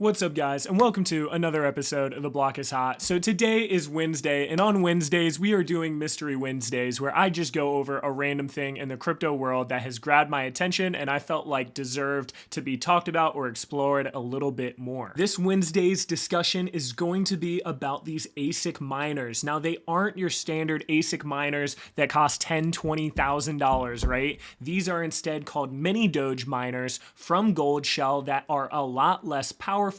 What's up, guys, and welcome to another episode of The Block is Hot. So today is Wednesday, and on Wednesdays we are doing Mystery Wednesdays, where I just go over a random thing in the crypto world that has grabbed my attention and I felt like deserved to be talked about or explored a little bit more. This Wednesday's discussion is going to be about these ASIC miners. Now, they aren't your standard ASIC miners that cost $10,000, $20,000, right? These are instead called Mini-Doge miners from Goldshell that are a lot less powerful,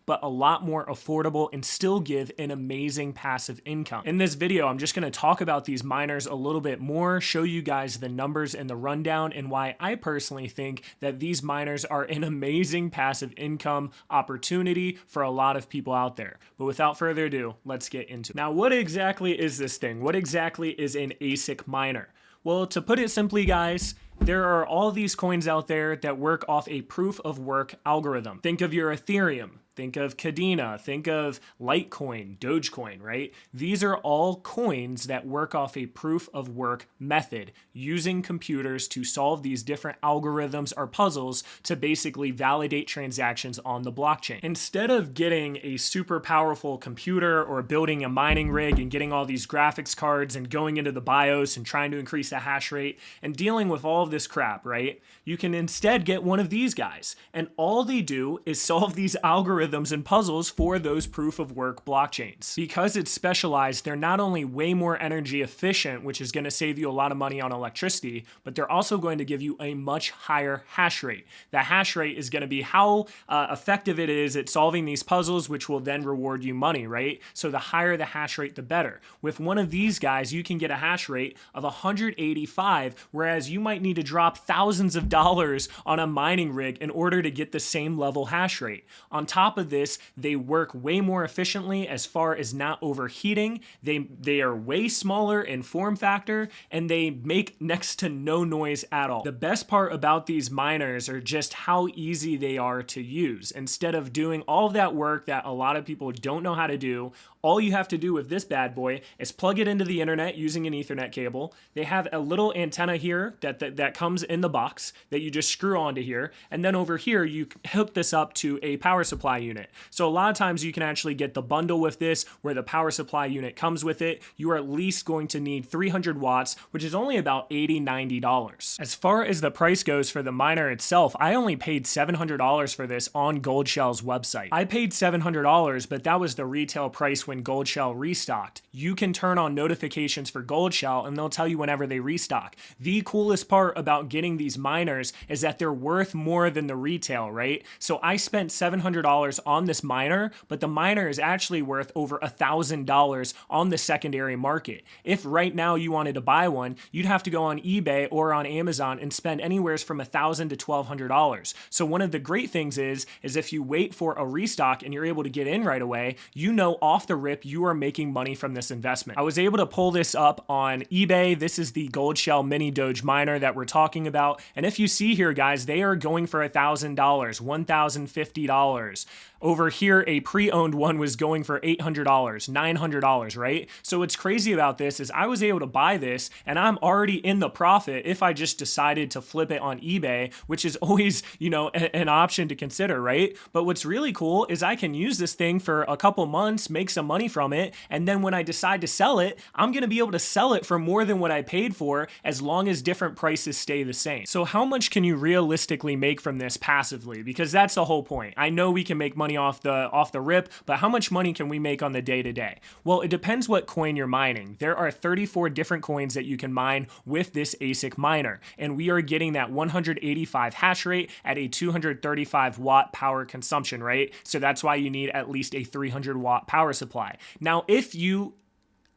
but a lot more affordable and still give an amazing passive income. In this video, I'm just going to talk about these miners a little bit more, show you guys the numbers and the rundown, and why I personally think that these miners are an amazing passive income opportunity for a lot of people out there. But without further ado, let's get into it. Now, what exactly is this thing? What exactly is an ASIC miner? Well, to put it simply, guys, there are all these coins out there that work off a proof of work algorithm. Think of your Ethereum. Think of Cadena, think of Litecoin, Dogecoin, right? These are all coins that work off a proof of work method using computers to solve these different algorithms or puzzles to basically validate transactions on the blockchain. Instead of getting a super powerful computer or building a mining rig and getting all these graphics cards and going into the BIOS and trying to increase the hash rate and dealing with all of this crap, right? You can instead get one of these guys, and all they do is solve these algorithms and puzzles for those proof of work blockchains. Because it's specialized, they're not only way more energy efficient, which is going to save you a lot of money on electricity, but they're also going to give you a much higher hash rate. The hash rate is going to be how effective it is at solving these puzzles, which will then reward you money, right? So the higher the hash rate, the better. With one of these guys, you can get a hash rate of 185, whereas you might need to drop thousands of dollars on a mining rig in order to get the same level hash rate. On top of this, they work way more efficiently as far as not overheating. They are way smaller in form factor, and they make next to no noise at all. The best part about these miners are just how easy they are to use. Instead of doing all of that work that a lot of people don't know how to do, all you have to do with this bad boy is plug it into the internet using an Ethernet cable. They have a little antenna here that comes in the box that you just screw onto here, and then over here you hook this up to a power supply unit. So a lot of times you can actually get the bundle with this where the power supply unit comes with it. You are at least going to need 300 watts, which is only about $80, $90. As far as the price goes for the miner itself, I only paid $700 for this on Goldshell's website. I paid $700, but that was the retail price when Goldshell restocked. You can turn on notifications for Goldshell and they'll tell you whenever they restock. The coolest part about getting these miners is that they're worth more than the retail, right? So I spent $700 on this miner, but the miner is actually worth over $1,000 on the secondary market. If right now you wanted to buy one, you'd have to go on eBay or on Amazon and spend anywhere from $1,000 to $1,200. So one of the great things is if you wait for a restock and you're able to get in right away, you know off the rip you are making money from this investment. I was able to pull this up on eBay. This is the Goldshell Mini-Doge miner that we're talking about. And if you see here, guys, they are going for $1,000, $1,050. Over here, a pre-owned one was going for $800, $900, right? So what's crazy about this is I was able to buy this and I'm already in the profit if I just decided to flip it on eBay, which is always, an option to consider, right? But what's really cool is I can use this thing for a couple months, make some money from it, and then when I decide to sell it, I'm going to be able to sell it for more than what I paid for as long as different prices stay the same. So how much can you realistically make from this passively? Because that's the whole point. I know we can make money off the rip, but how much money can we make on the day-to-day? Well, it depends what coin you're mining. There are 34 different coins that you can mine with this ASIC miner, and we are getting that 185 hash rate at a 235 watt power consumption, right? So that's why you need at least a 300 watt power supply. Now, if you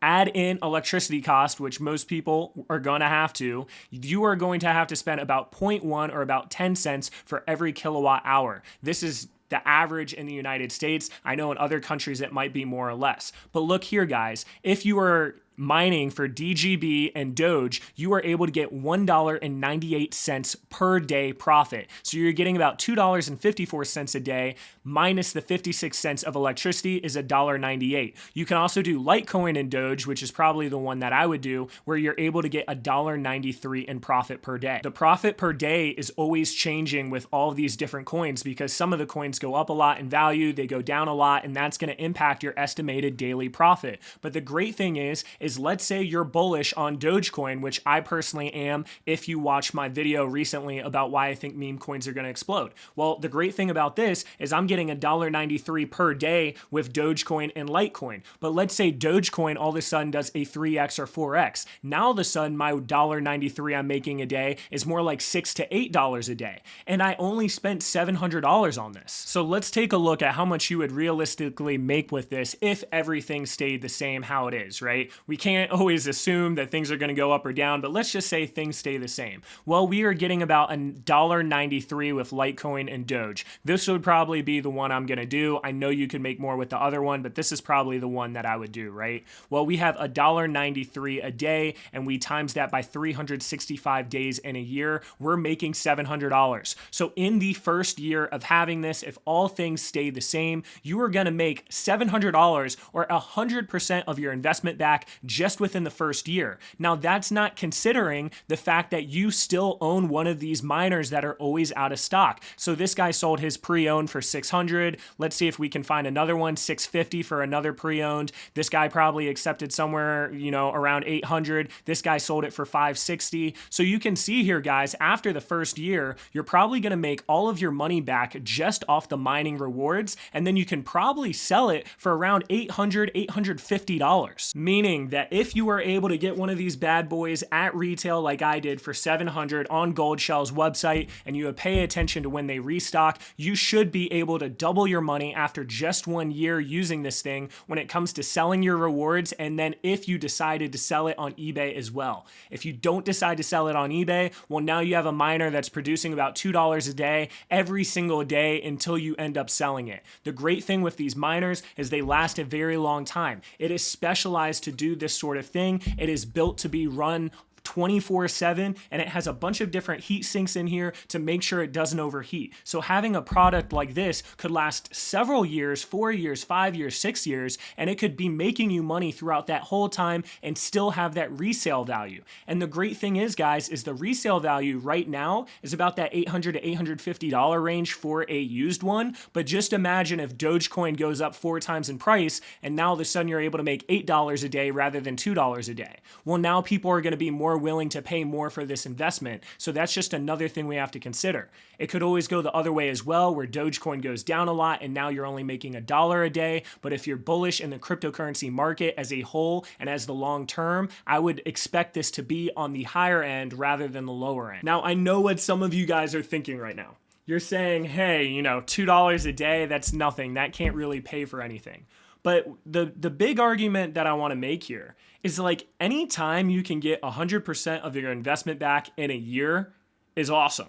add in electricity cost, which most people are going to have to, you are going to have to spend about 0.1 or about 10 cents for every kilowatt hour. This is the average in the United States. I know in other countries it might be more or less. But look here, guys, if you are mining for DGB and Doge, you are able to get $1.98 per day profit. So you're getting about $2.54 a day minus the 56 cents of electricity is $1.98. You can also do Litecoin and Doge, which is probably the one that I would do, where you're able to get $1.93 in profit per day. The profit per day is always changing with all of these different coins because some of the coins go up a lot in value, they go down a lot, and that's going to impact your estimated daily profit. But the great thing is let's say you're bullish on Dogecoin, which I personally am if you watched my video recently about why I think meme coins are going to explode. Well, the great thing about this is I'm getting $1.93 per day with Dogecoin and Litecoin. But let's say Dogecoin all of a sudden does a 3x or 4x. Now all of a sudden my $1.93 I'm making a day is more like $6 to $8 a day. And I only spent $700 on this. So let's take a look at how much you would realistically make with this if everything stayed the same how it is, right? We can't always assume that things are going to go up or down, but let's just say things stay the same. Well, we are getting about $1.93 with Litecoin and Doge. This would probably be the one I'm going to do. I know you could make more with the other one, but this is probably the one that I would do, right? Well, we have $1.93 a day, and we times that by 365 days in a year, we're making $700. So in the first year of having this, if all things stay the same, you are going to make $700 or 100% of your investment back just within the first year. Now, that's not considering the fact that you still own one of these miners that are always out of stock. So this guy sold his pre-owned for $600. Let's see if we can find another one, $650 for another pre-owned. This guy probably accepted somewhere, around $800. This guy sold it for $560. So you can see here, guys, after the first year, you're probably going to make all of your money back just off the mining rewards, and then you can probably sell it for around $800, $850. Meaning that if you were able to get one of these bad boys at retail like I did for $700 on Goldshell's website, and you pay attention to when they restock, you should be able to double your money after just 1 year using this thing when it comes to selling your rewards, and then if you decided to sell it on eBay as well. If you don't decide to sell it on eBay, well, now you have a miner that's producing about $2 a day every single day until you end up selling it. The great thing with these miners is they last a very long time. It is specialized to do this sort of thing. It is built to be run 24/7, and it has a bunch of different heat sinks in here to make sure it doesn't overheat. So having a product like this could last several years, 4 years, 5 years, 6 years, and it could be making you money throughout that whole time and still have that resale value. And the great thing is, guys, is the resale value right now is about that $800 to $850 range for a used one. But just imagine if Dogecoin goes up 4 times in price, and now all of a sudden you're able to make $8 a day rather than $2 a day. Well, now people are going to be more willing to pay more for this investment. So that's just another thing we have to consider. It could always go the other way as well, where Dogecoin goes down a lot and now you're only making $1 a day. But if you're bullish in the cryptocurrency market as a whole and as the long term, I would expect this to be on the higher end rather than the lower end. Now, I know what some of you guys are thinking right now. You're saying, hey, $2 a day, that's nothing. That can't really pay for anything. But the big argument that I want to make here is like anytime you can get 100% of your investment back in a year is awesome.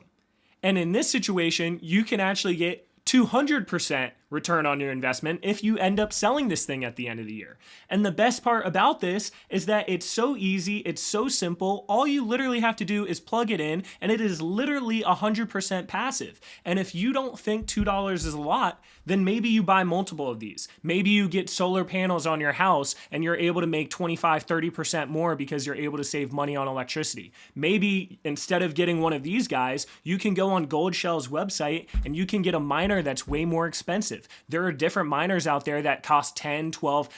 And in this situation, you can actually get 200% return on your investment if you end up selling this thing at the end of the year. And the best part about this is that it's so easy, it's so simple. All you literally have to do is plug it in, and it is literally 100% passive. And if you don't think $2 is a lot, then maybe you buy multiple of these. Maybe you get solar panels on your house and you're able to make 25, 30% more because you're able to save money on electricity. Maybe instead of getting one of these guys, you can go on Goldshell's website and you can get a miner that's way more expensive. There are different miners out there that cost $10,000, $12,000,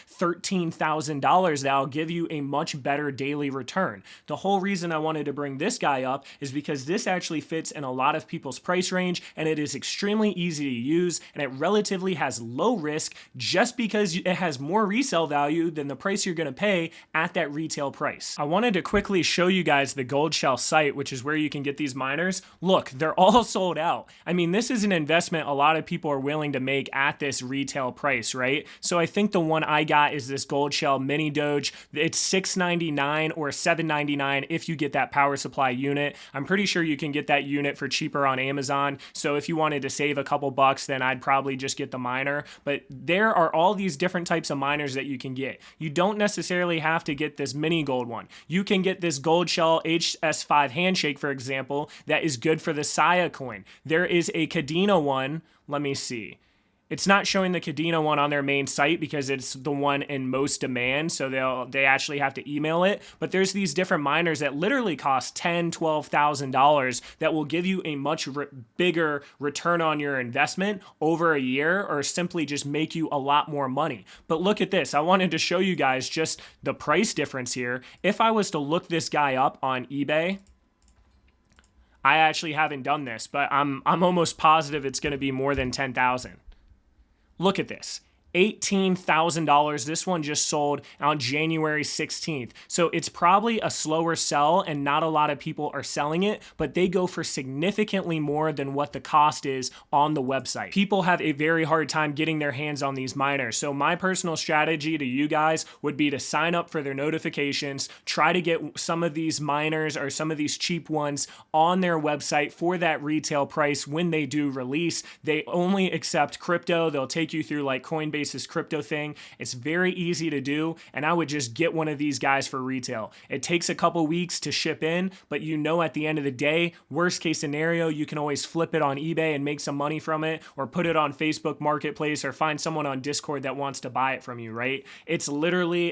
$13,000 that'll give you a much better daily return. The whole reason I wanted to bring this guy up is because this actually fits in a lot of people's price range, and it is extremely easy to use, and it relatively has low risk just because it has more resale value than the price you're going to pay at that retail price. I wanted to quickly show you guys the Goldshell site, which is where you can get these miners. Look, they're all sold out. I mean, this is an investment a lot of people are willing to make at this retail price, right? So I think the one I got is this Goldshell Mini-Doge. It's $6.99 or $7.99 if you get that power supply unit. I'm pretty sure you can get that unit for cheaper on Amazon. So if you wanted to save a couple bucks, then I'd probably just get the miner. But there are all these different types of miners that you can get. You don't necessarily have to get this mini gold one. You can get this Goldshell HS5 handshake, for example, that is good for the Saya coin. There is a Cadena one. Let me see. It's not showing the Cadena one on their main site because it's the one in most demand, so they actually have to email it. But there's these different miners that literally cost $10,000, $12,000 that will give you a much bigger return on your investment over a year, or simply just make you a lot more money. But look at this. I wanted to show you guys just the price difference here. If I was to look this guy up on eBay, I actually haven't done this, but I'm almost positive it's going to be more than 10,000. Look at this. $18,000. This one just sold on January 16th. So it's probably a slower sell and not a lot of people are selling it, but they go for significantly more than what the cost is on the website. People have a very hard time getting their hands on these miners. So my personal strategy to you guys would be to sign up for their notifications, try to get some of these miners or some of these cheap ones on their website for that retail price when they do release. They only accept crypto. They'll take you through like Coinbase, this crypto thing. It's very easy to do, and I would just get one of these guys for retail. It takes a couple weeks to ship in, but you know at the end of the day, worst case scenario, you can always flip it on eBay and make some money from it, or put it on Facebook Marketplace, or find someone on Discord that wants to buy it from you, right? It's literally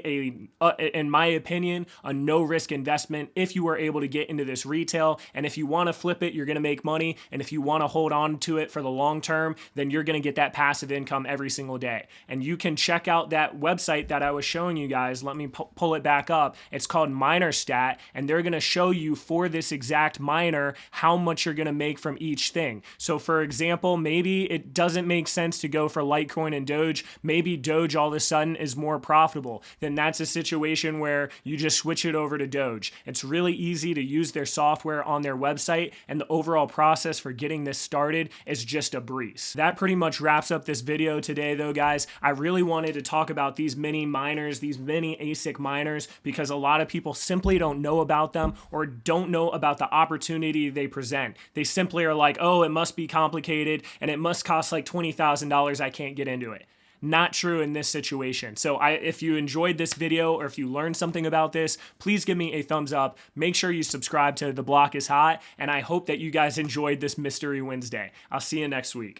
in my opinion, a no-risk investment if you are able to get into this retail, and if you want to flip it, you're going to make money, and if you want to hold on to it for the long term, then you're going to get that passive income every single day. And you can check out that website that I was showing you guys. Let me pull it back up. It's called MinerStat, and they're going to show you for this exact miner how much you're going to make from each thing. So for example, maybe it doesn't make sense to go for Litecoin and Doge. Maybe Doge all of a sudden is more profitable. Then that's a situation where you just switch it over to Doge. It's really easy to use their software on their website, and the overall process for getting this started is just a breeze. That pretty much wraps up this video today though, guys. I really wanted to talk about these mini miners, these mini ASIC miners, because a lot of people simply don't know about them or don't know about the opportunity they present. They simply are like, oh, it must be complicated and it must cost like $20,000. I can't get into it. Not true in this situation. So if you enjoyed this video or if you learned something about this, please give me a thumbs up. Make sure you subscribe to The Block is Hot, and I hope that you guys enjoyed this Mystery Wednesday. I'll see you next week.